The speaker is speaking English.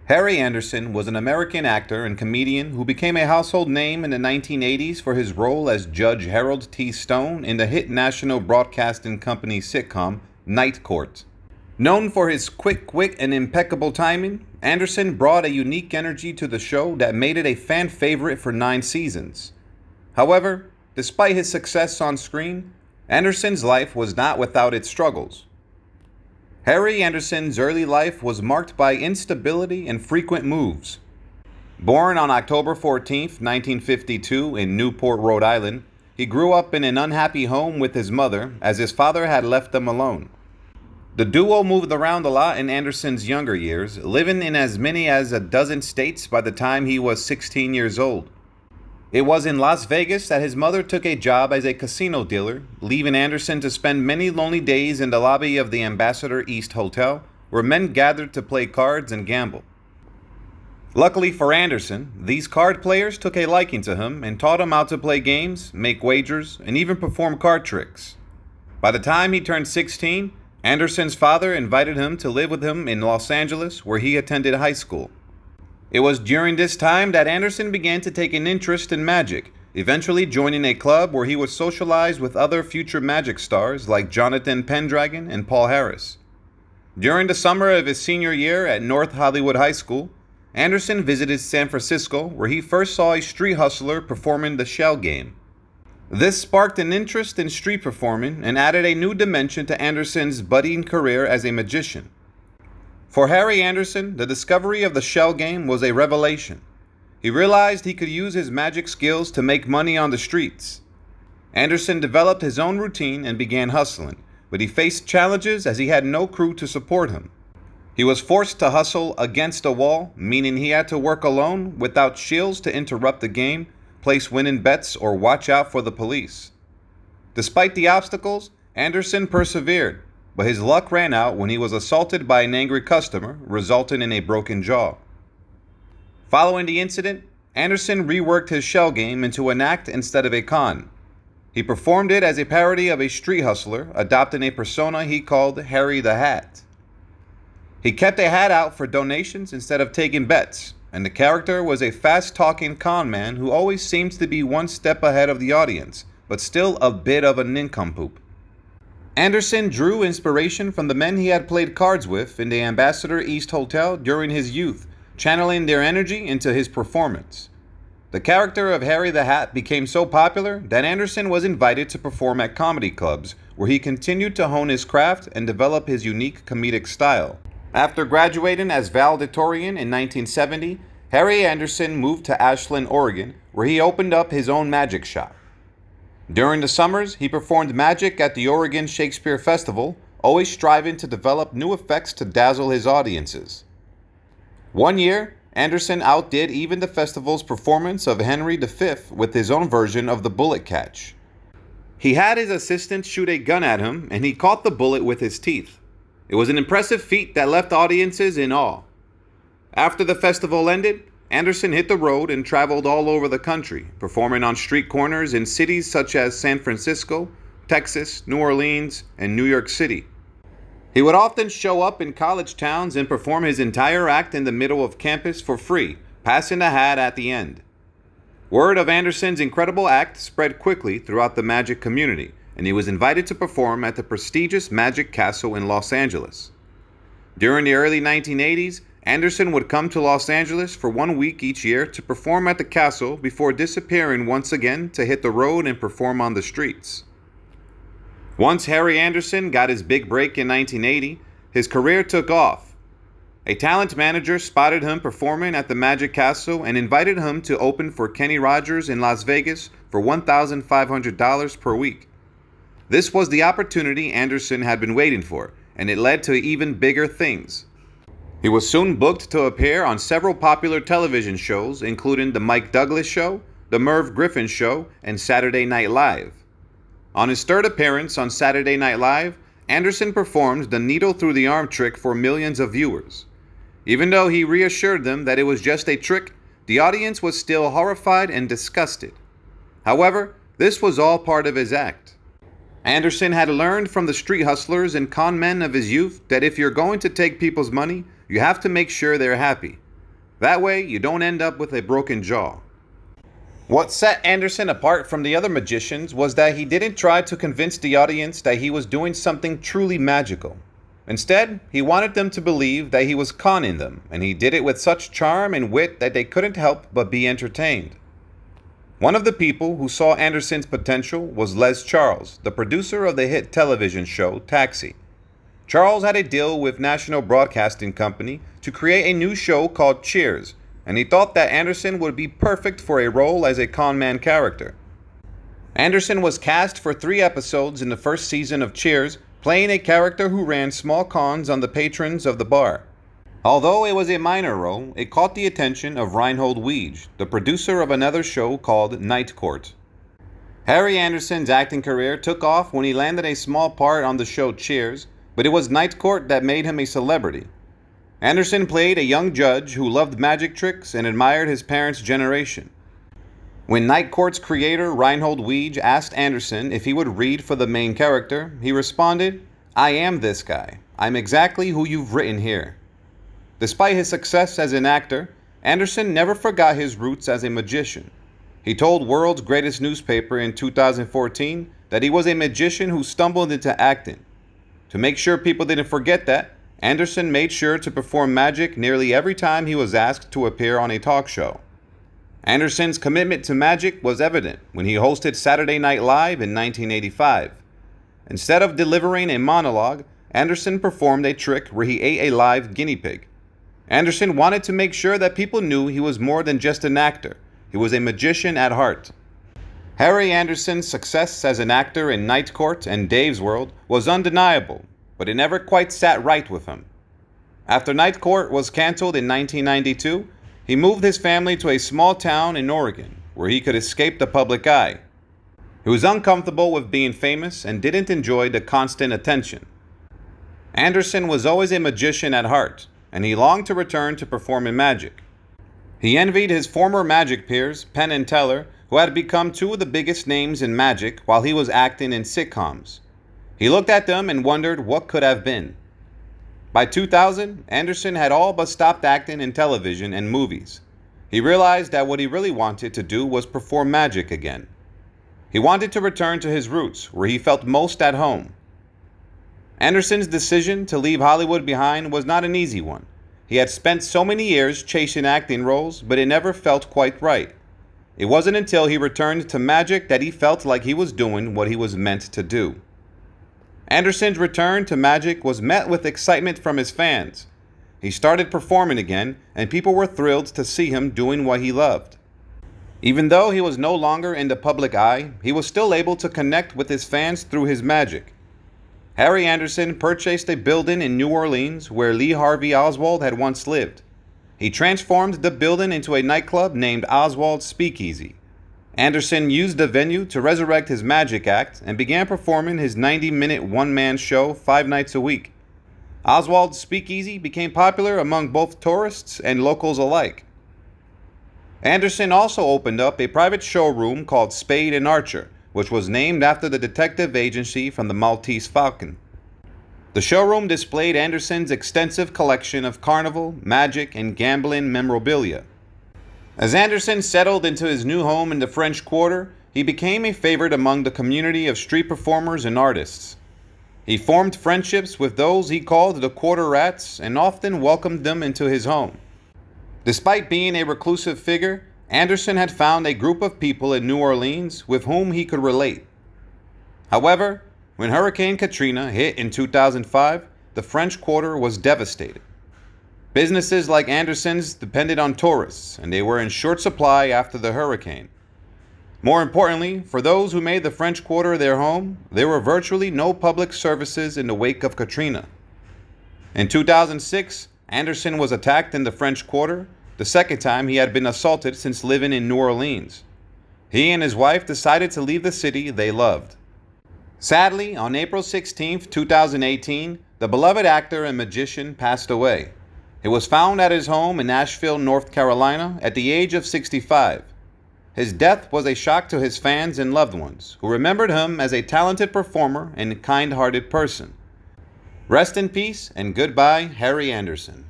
Harry Anderson was an American actor and comedian who became a household name in the 1980s for his role as Judge Harold T. Stone in the hit National Broadcasting Company sitcom Night Court. Known for his quick wit and impeccable timing, Anderson brought a unique energy to the show that made it a fan favorite for 9 seasons. However, despite his success on screen, Anderson's life was not without its struggles. Harry Anderson's early life was marked by instability and frequent moves. Born on October 14, 1952 in Newport, Rhode Island, he grew up in an unhappy home with his mother as his father had left them alone. The duo moved around a lot in Anderson's younger years, living in as many as a dozen states by the time he was 16 years old. It was in Las Vegas that his mother took a job as a casino dealer, leaving Anderson to spend many lonely days in the lobby of the Ambassador East Hotel, where men gathered to play cards and gamble. Luckily for Anderson, these card players took a liking to him and taught him how to play games, make wagers, and even perform card tricks. By the time he turned 16, Anderson's father invited him to live with him in Los Angeles, where he attended high school. It was during this time that Anderson began to take an interest in magic, eventually joining a club where he would socialize with other future magic stars like Jonathan Pendragon and Paul Harris. During the summer of his senior year at North Hollywood High School, Anderson visited San Francisco, where he first saw a street hustler performing the shell game. This sparked an interest in street performing and added a new dimension to Anderson's budding career as a magician. For Harry Anderson, the discovery of the shell game was a revelation. He realized he could use his magic skills to make money on the streets. Anderson developed his own routine and began hustling, but he faced challenges as he had no crew to support him. He was forced to hustle against a wall, meaning he had to work alone without shields to interrupt the game, place winning bets, or watch out for the police. Despite the obstacles, Anderson persevered, but his luck ran out when he was assaulted by an angry customer, resulting in a broken jaw. Following the incident, Anderson reworked his shell game into an act instead of a con. He performed it as a parody of a street hustler, adopting a persona he called Harry the Hat. He kept a hat out for donations instead of taking bets, and the character was a fast-talking con man who always seems to be one step ahead of the audience, but still a bit of a nincompoop. Anderson drew inspiration from the men he had played cards with in the Ambassador East Hotel during his youth, channeling their energy into his performance. The character of Harry the Hat became so popular that Anderson was invited to perform at comedy clubs, where he continued to hone his craft and develop his unique comedic style. After graduating as valedictorian in 1970, Harry Anderson moved to Ashland, Oregon, where he opened up his own magic shop. During the summers, he performed magic at the Oregon Shakespeare Festival, always striving to develop new effects to dazzle his audiences. One year, Anderson outdid even the festival's performance of Henry V with his own version of the bullet catch. He had his assistant shoot a gun at him, and he caught the bullet with his teeth. It was an impressive feat that left audiences in awe. After the festival ended, Anderson hit the road and traveled all over the country, performing on street corners in cities such as San Francisco, Texas, New Orleans, and New York City. He would often show up in college towns and perform his entire act in the middle of campus for free, passing the hat at the end. Word of Anderson's incredible act spread quickly throughout the magic community, and he was invited to perform at the prestigious Magic Castle in Los Angeles. During the early 1980s, Anderson would come to Los Angeles for 1 week each year to perform at the castle before disappearing once again to hit the road and perform on the streets. Once Harry Anderson got his big break in 1980, his career took off. A talent manager spotted him performing at the Magic Castle and invited him to open for Kenny Rogers in Las Vegas for $1,500 per week. This was the opportunity Anderson had been waiting for, and it led to even bigger things. He was soon booked to appear on several popular television shows, including The Mike Douglas Show, The Merv Griffin Show, and Saturday Night Live. On his third appearance on Saturday Night Live, Anderson performed the needle through the arm trick for millions of viewers. Even though he reassured them that it was just a trick, the audience was still horrified and disgusted. However, this was all part of his act. Anderson had learned from the street hustlers and con men of his youth that if you're going to take people's money, you have to make sure they're happy. That way, you don't end up with a broken jaw. What set Anderson apart from the other magicians was that he didn't try to convince the audience that he was doing something truly magical. Instead, he wanted them to believe that he was conning them, and he did it with such charm and wit that they couldn't help but be entertained. One of the people who saw Anderson's potential was Les Charles, the producer of the hit television show Taxi. Charles had a deal with National Broadcasting Company to create a new show called Cheers, and he thought that Anderson would be perfect for a role as a con man character. Anderson was cast for 3 episodes in the first season of Cheers, playing a character who ran small cons on the patrons of the bar. Although it was a minor role, it caught the attention of Reinhold Weege, the producer of another show called Night Court. Harry Anderson's acting career took off when he landed a small part on the show Cheers, but it was Night Court that made him a celebrity. Anderson played a young judge who loved magic tricks and admired his parents' generation. When Night Court's creator Reinhold Weege asked Anderson if he would read for the main character, he responded, "I am this guy. I'm exactly who you've written here." Despite his success as an actor, Anderson never forgot his roots as a magician. He told World's Greatest Newspaper in 2014 that he was a magician who stumbled into acting. To make sure people didn't forget that, Anderson made sure to perform magic nearly every time he was asked to appear on a talk show. Anderson's commitment to magic was evident when he hosted Saturday Night Live in 1985. Instead of delivering a monologue, Anderson performed a trick where he ate a live guinea pig. Anderson wanted to make sure that people knew he was more than just an actor. He was a magician at heart. Harry Anderson's success as an actor in Night Court and Dave's World was undeniable, but it never quite sat right with him. After Night Court was canceled in 1992, he moved his family to a small town in Oregon, where he could escape the public eye. He was uncomfortable with being famous and didn't enjoy the constant attention. Anderson was always a magician at heart, and he longed to return to performing magic. He envied his former magic peers, Penn and Teller, who had become 2 of the biggest names in magic while he was acting in sitcoms. He looked at them and wondered what could have been. By 2000, Anderson had all but stopped acting in television and movies. He realized that what he really wanted to do was perform magic again. He wanted to return to his roots, where he felt most at home. Anderson's decision to leave Hollywood behind was not an easy one. He had spent so many years chasing acting roles, but it never felt quite right. It wasn't until he returned to magic that he felt like he was doing what he was meant to do. Anderson's return to magic was met with excitement from his fans. He started performing again, and people were thrilled to see him doing what he loved. Even though he was no longer in the public eye, he was still able to connect with his fans through his magic. Harry Anderson purchased a building in New Orleans where Lee Harvey Oswald had once lived. He transformed the building into a nightclub named Oswald's Speakeasy. Anderson used the venue to resurrect his magic act and began performing his 90-minute one-man show 5 nights a week. Oswald's Speakeasy became popular among both tourists and locals alike. Anderson also opened up a private showroom called Spade and Archer, which was named after the detective agency from the Maltese Falcon. The showroom displayed Anderson's extensive collection of carnival, magic, and gambling memorabilia. As Anderson settled into his new home in the French Quarter, he became a favorite among the community of street performers and artists. He formed friendships with those he called the Quarter Rats and often welcomed them into his home. Despite being a reclusive figure, Anderson had found a group of people in New Orleans with whom he could relate. However, when Hurricane Katrina hit in 2005, the French Quarter was devastated. Businesses like Anderson's depended on tourists, and they were in short supply after the hurricane. More importantly, for those who made the French Quarter their home, there were virtually no public services in the wake of Katrina. In 2006, Anderson was attacked in the French Quarter, the second time he had been assaulted since living in New Orleans. He and his wife decided to leave the city they loved. Sadly, on April 16, 2018, the beloved actor and magician passed away. He was found at his home in Asheville, North Carolina, at the age of 65. His death was a shock to his fans and loved ones, who remembered him as a talented performer and kind-hearted person. Rest in peace and goodbye, Harry Anderson.